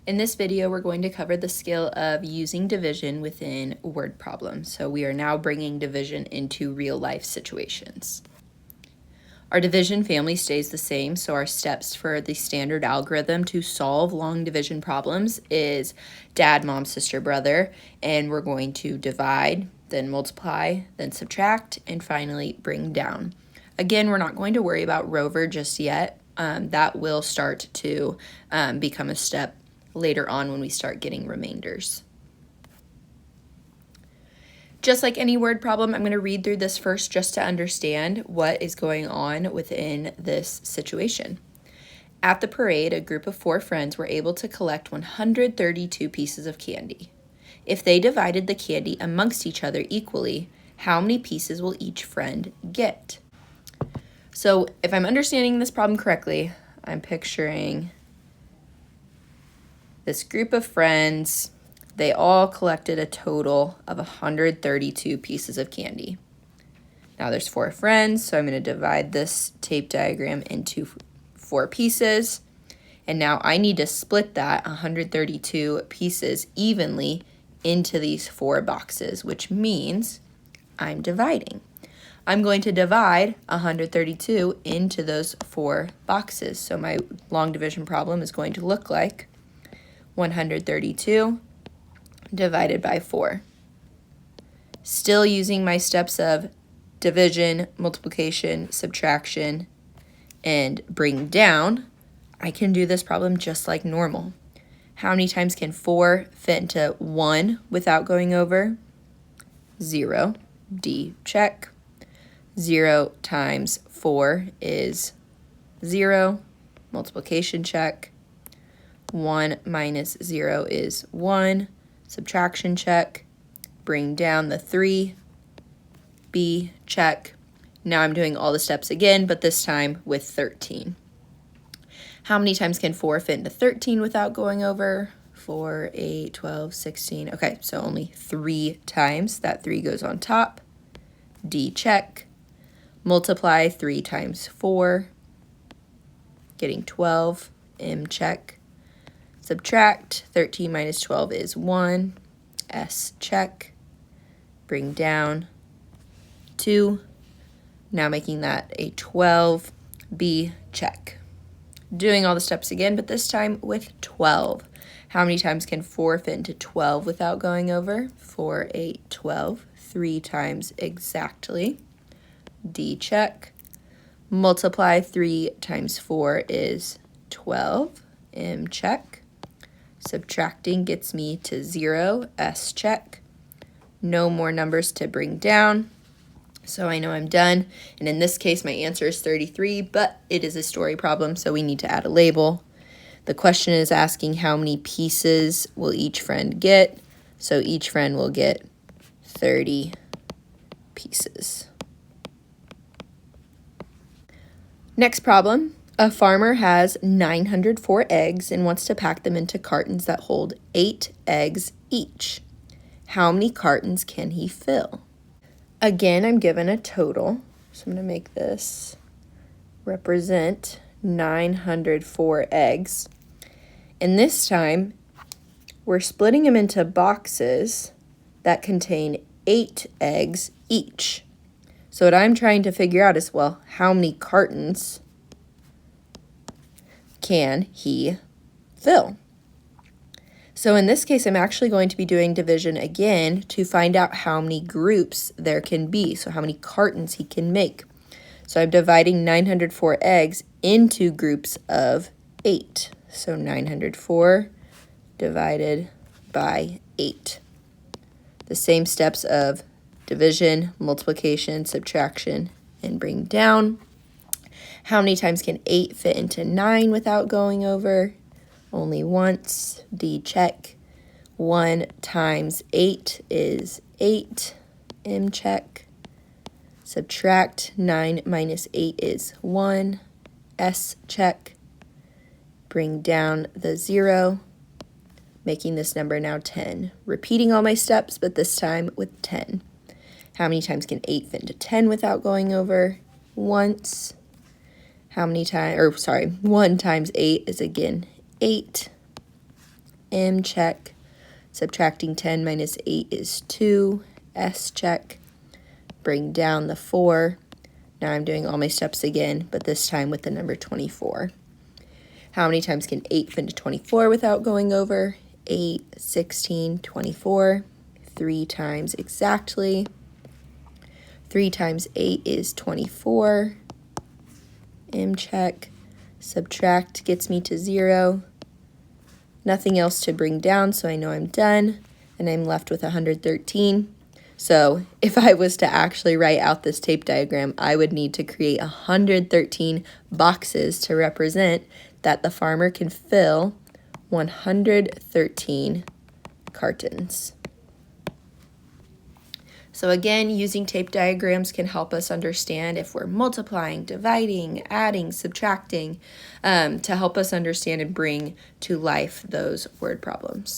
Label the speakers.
Speaker 1: In this video, we're going to cover the skill of using division within word problems. So we are now bringing division into real life situations. Our division family stays the same, so our steps for the standard algorithm to solve long division problems is dad, mom, sister, brother, and we're going to divide, then multiply, then subtract, and finally bring down. Again, we're not going to worry about Rover just yet. That will start to become a step later on when we start getting remainders. Just like any word problem, I'm going to read through this first just to understand what is going on within this situation. At the parade, a group of 4 friends were able to collect 132 pieces of candy. If they divided the candy amongst each other equally, how many pieces will each friend get? So if I'm understanding this problem correctly, I'm picturing this group of friends. They all collected a total of 132 pieces of candy. Now there's 4 friends, so I'm going to divide this tape diagram into 4 pieces. And now I need to split that 132 pieces evenly into these 4 boxes, which means I'm dividing. I'm going to divide 132 into those 4 boxes. So my long division problem is going to look like 132 divided by 4. Still using my steps of division, multiplication, subtraction, and bring down, I can do this problem just like normal. How many times can 4 fit into 1 without going over? 0. D, check. 0 times 4 is 0. Multiplication check. 1 minus 0 is 1. Subtraction check. Bring down the 3. B, check. Now I'm doing all the steps again, but this time with 13. How many times can 4 fit into 13 without going over? 4, 8, 12, 16. Okay, so only 3 times. That 3 goes on top. D, check. Multiply 3 times 4, getting 12. M, check. Subtract, 13 minus 12 is 1. S, check. Bring down 2. Now making that a 12. B, check. Doing all the steps again, but this time with 12. How many times can 4 fit into 12 without going over? 4, 8, 12. 3 times exactly. D, check. Multiply 3 times 4 is 12. M, check. Subtracting gets me to 0. S, check. No more numbers to bring down, so I know I'm done. And in this case, my answer is 33, but it is a story problem, so we need to add a label. The question is asking how many pieces will each friend get, so each friend will get 30 pieces. Next problem. A farmer has 904 eggs and wants to pack them into cartons that hold 8 eggs each. How many cartons can he fill? Again, I'm given a total, so I'm going to make this represent 904 eggs. And this time, we're splitting them into boxes that contain 8 eggs each. So what I'm trying to figure out is, well, how many cartons can he fill? So in this case, I'm actually going to be doing division again to find out how many groups there can be, so how many cartons he can make. So I'm dividing 904 eggs into groups of 8. So 904 divided by 8. The same steps of division, multiplication, subtraction, and bring down. How many times can 8 fit into 9 without going over? Only once. D, check. 1 times 8 is 8. M, check. Subtract. 9 minus 8 is 1. S, check. Bring down the 0, making this number now 10. Repeating all my steps, but this time with 10. How many times can 8 fit into 10 without going over? Once. How many times, 1 times 8 is again 8. M check. Subtracting 10 minus 8 is 2. S check. Bring down the 4. Now I'm doing all my steps again, but this time with the number 24. How many times can 8 fit into 24 without going over? 8, 16, 24. 3 times exactly. 3 times 8 is 24. M check. Subtract gets me to 0. Nothing else to bring down, so I know I'm done. And I'm left with 113. So if I was to actually write out this tape diagram, I would need to create 113 boxes to represent that the farmer can fill 113 cartons. So again, using tape diagrams can help us understand if we're multiplying, dividing, adding, subtracting, to help us understand and bring to life those word problems.